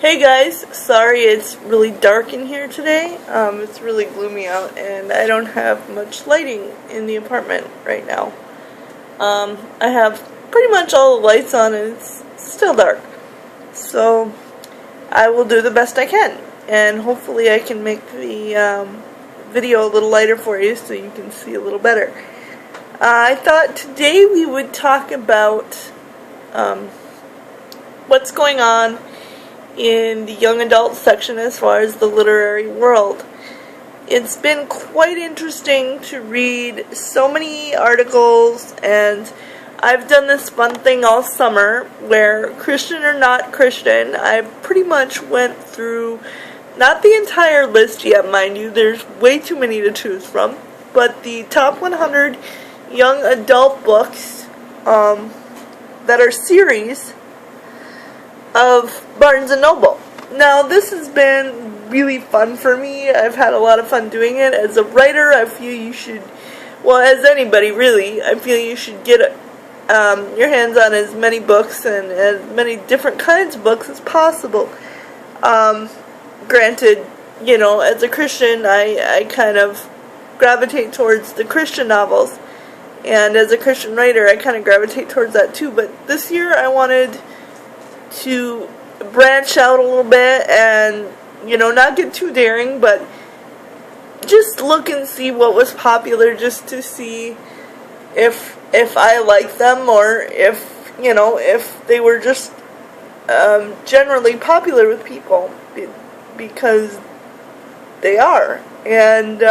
Hey guys, sorry it's really dark in here today. It's really gloomy out and I don't have much lighting in the apartment right now. I have pretty much all the lights on and it's still dark. So I will do the best I can and hopefully I can make the video a little lighter for you so you can see a little better. I thought today we would talk about what's going on in the young adult section as far as the literary world. It's been quite interesting to read so many articles, and I've done this fun thing all summer where, Christian or not Christian, I pretty much went through, not the entire list yet, mind you, there's way too many to choose from, but the top 100 young adult books that are series of Barnes & Noble. Now, this has been really fun for me. I've had a lot of fun doing it. As a writer, I feel you should, well, as anybody really, I feel you should get your hands on as many books and as many different kinds of books as possible. Granted, you know, as a Christian, I kind of gravitate towards the Christian novels. And as a Christian writer, I kind of gravitate towards that too. But this year, I wanted to branch out a little bit and, you know, not get too daring, but just look and see what was popular, just to see if I liked them, or if, you know, if they were just generally popular with people, because they are. And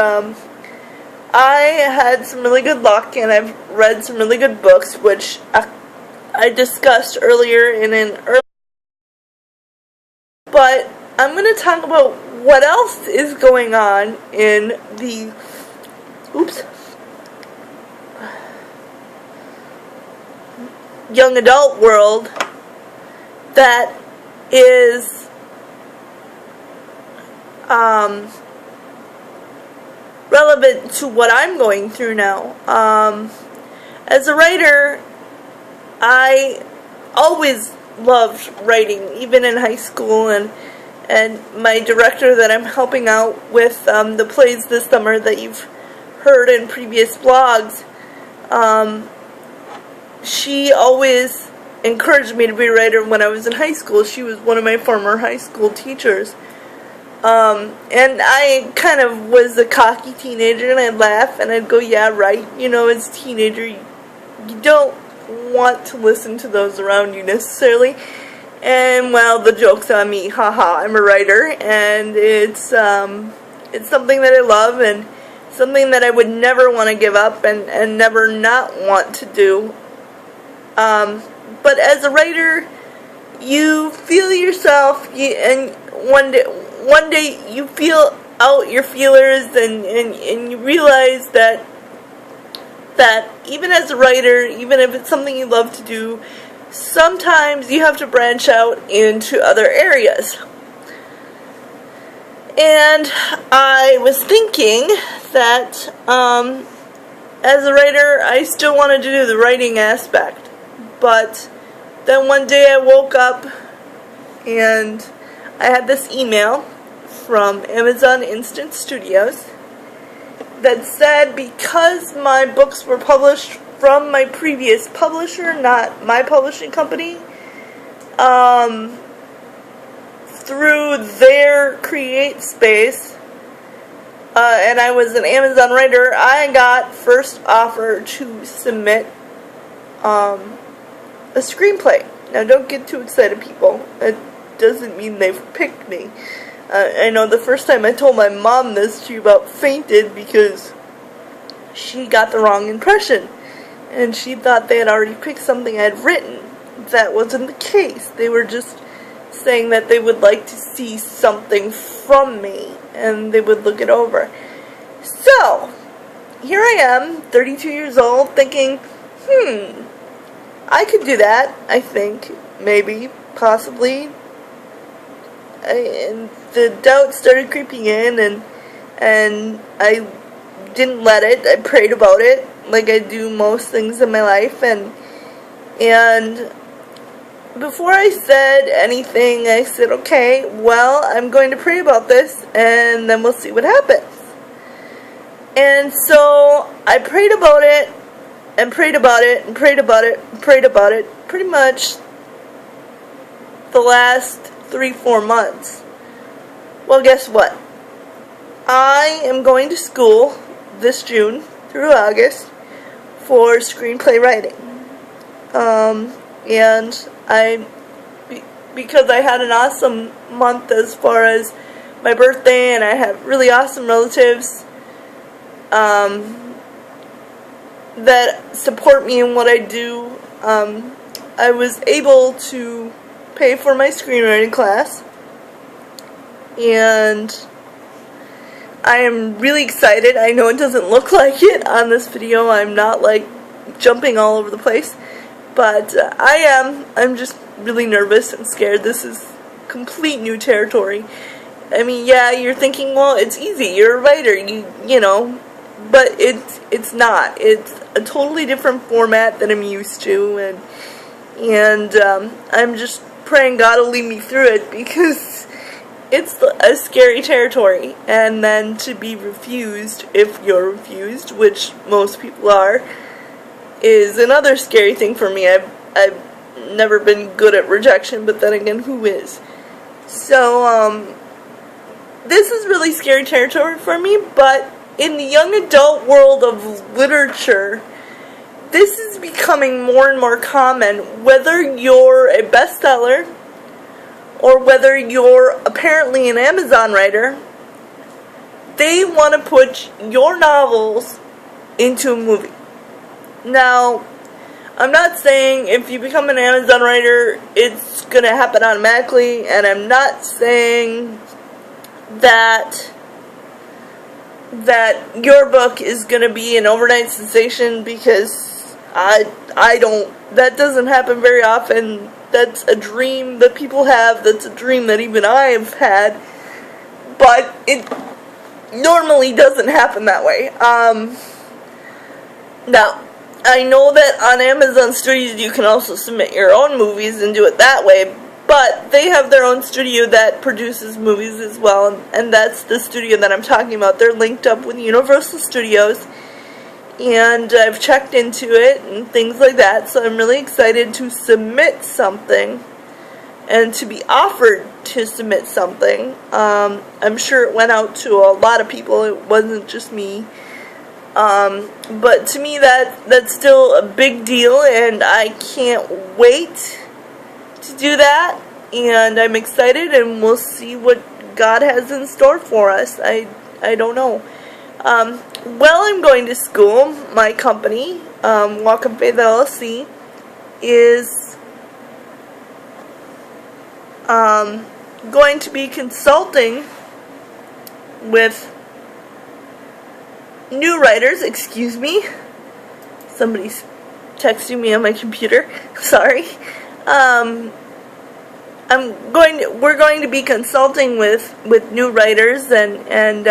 I had some really good luck, and I've read some really good books, which I discussed earlier in an earlier. But I'm going to talk about what else is going on in the young adult world that is relevant to what I'm going through now. As a writer, I always loved writing, even in high school, and my director that I'm helping out with the plays this summer that you've heard in previous vlogs, she always encouraged me to be a writer when I was in high school. She was one of my former high school teachers. And I kind of was a cocky teenager, and I'd laugh and I'd go, yeah, right. You know, as a teenager, you don't want to listen to those around you necessarily. And, well, the joke's on me. Haha, I'm a writer, and it's something that I love, and something that I would never want to give up and never not want to do. But as a writer, you feel yourself, and one day you feel out your feelers, and you realize that even as a writer, even if it's something you love to do, sometimes you have to branch out into other areas. And I was thinking that as a writer, I still wanted to do the writing aspect. But then one day I woke up and I had this email from Amazon Instant Studios that said, because my books were published from my previous publisher, not my publishing company, through their Create Space, and I was an Amazon writer, I got first offer to submit a screenplay. Now, don't get too excited, people. It doesn't mean they've picked me. I know the first time I told my mom this, she about fainted because she got the wrong impression. And she thought they had already picked something I'd written. That wasn't the case. They were just saying that they would like to see something from me, and they would look it over. So, here I am, 32 years old, thinking, I could do that, I think, maybe, possibly. And the doubt started creeping in, and I didn't let it. I prayed about it, like I do most things in my life, and before I said anything, I said, okay, well, I'm going to pray about this, and then we'll see what happens. And so I prayed about it, and prayed about it, and prayed about it, and prayed about it, pretty much the last 3-4 months. Well, guess what? I am going to school this June through August for screenplay writing. And because I had an awesome month as far as my birthday, and I have really awesome relatives that support me in what I do, I was able to pay for my screenwriting class, and I am really excited. I know it doesn't look like it on this video. I'm not like jumping all over the place, but I am. I'm just really nervous and scared. This is complete new territory. I mean, yeah, you're thinking, well, it's easy. You're a writer, you know, but it's not. It's a totally different format than I'm used to, and I'm just praying God will lead me through it, because it's a scary territory. And then to be refused, if you're refused, which most people are, is another scary thing for me. I've never been good at rejection, but then again, who is? So, this is really scary territory for me, but in the young adult world of literature, this is becoming more and more common. Whether you're a bestseller or whether you're apparently an Amazon writer, they want to put your novels into a movie. Now, I'm not saying if you become an Amazon writer, it's going to happen automatically, and I'm not saying that your book is going to be an overnight sensation, because I don't, that doesn't happen very often. That's a dream that people have. That's a dream that even I've had, but it normally doesn't happen that way. Now, I know that on Amazon Studios you can also submit your own movies and do it that way, but they have their own studio that produces movies as well, and that's the studio that I'm talking about. They're linked up with Universal Studios, and I've checked into it and things like that, so I'm really excited to submit something and to be offered to submit something. I'm sure it went out to a lot of people. It wasn't just me. But to me that's still a big deal, and I can't wait to do that, and I'm excited, and we'll see what God has in store for us. I don't know. While I'm going to school, my company, Walk of Faith LLC, is going to be consulting with new writers. Excuse me, somebody's texting me on my computer. Sorry. We're going to be consulting with new writers and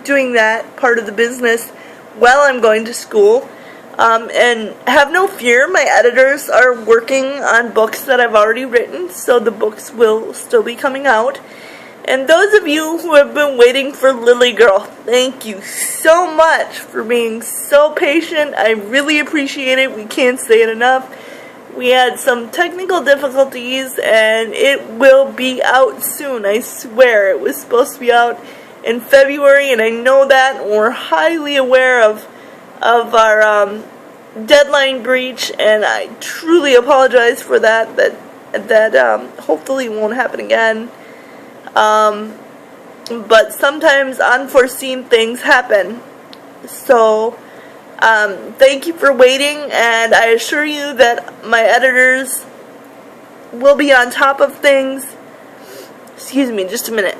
doing that part of the business while I'm going to school. And have no fear, my editors are working on books that I've already written, so the books will still be coming out. And those of you who have been waiting for Lily Girl, thank you so much for being so patient. I really appreciate it. We can't say it enough. We had some technical difficulties, and it will be out soon. I swear. It was supposed to be out in February, and I know that, and we're highly aware of our deadline breach, and I truly apologize for that. That hopefully won't happen again. But sometimes unforeseen things happen. So, thank you for waiting, and I assure you that my editors will be on top of things. Excuse me, just a minute.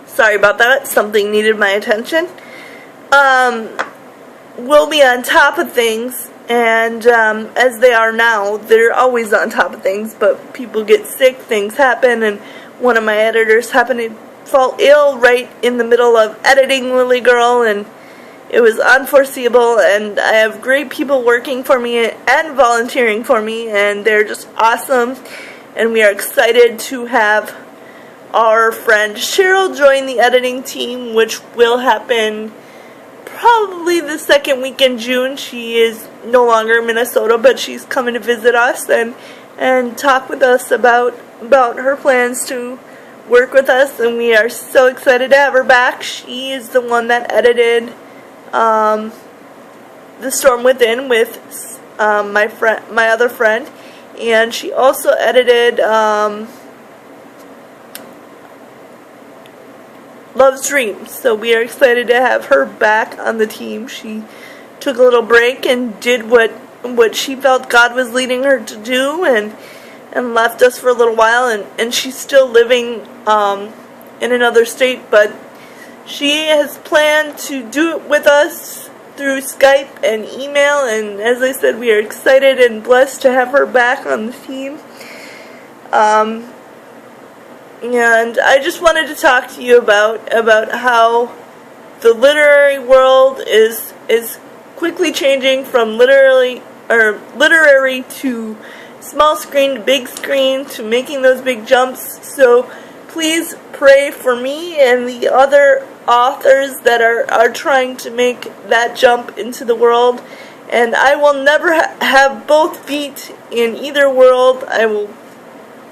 Sorry about that. Something needed my attention. We'll be on top of things, and as they are now, they're always on top of things, but people get sick, things happen, and one of my editors happened to fall ill right in the middle of editing Lily Girl, and It was unforeseeable, and I have great people working for me and volunteering for me, and they're just awesome. And we are excited to have our friend Cheryl join the editing team, which will happen probably the second week in June. She is no longer in Minnesota, but she's coming to visit us and talk with us about her plans to work with us, and we are so excited to have her back. She is the one that edited The Storm Within with my other friend, and she also edited Love's Dreams. So we are excited to have her back on the team. She took a little break and did what she felt God was leading her to do, and left us for a little while, and she's still living in another state, but she has planned to do it with us through Skype and email, and as I said, we are excited and blessed to have her back on the team. And I just wanted to talk to you about how the literary world is quickly changing from literary to small screen to big screen to making those big jumps. So please pray for me and the other authors that are trying to make that jump into the world. And I will never have both feet in either world. I will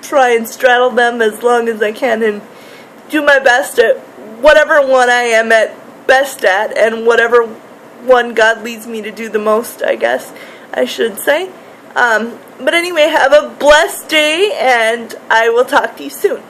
try and straddle them as long as I can and do my best at whatever one I am at best at, and whatever one God leads me to do the most, I guess I should say. But anyway, have a blessed day, and I will talk to you soon.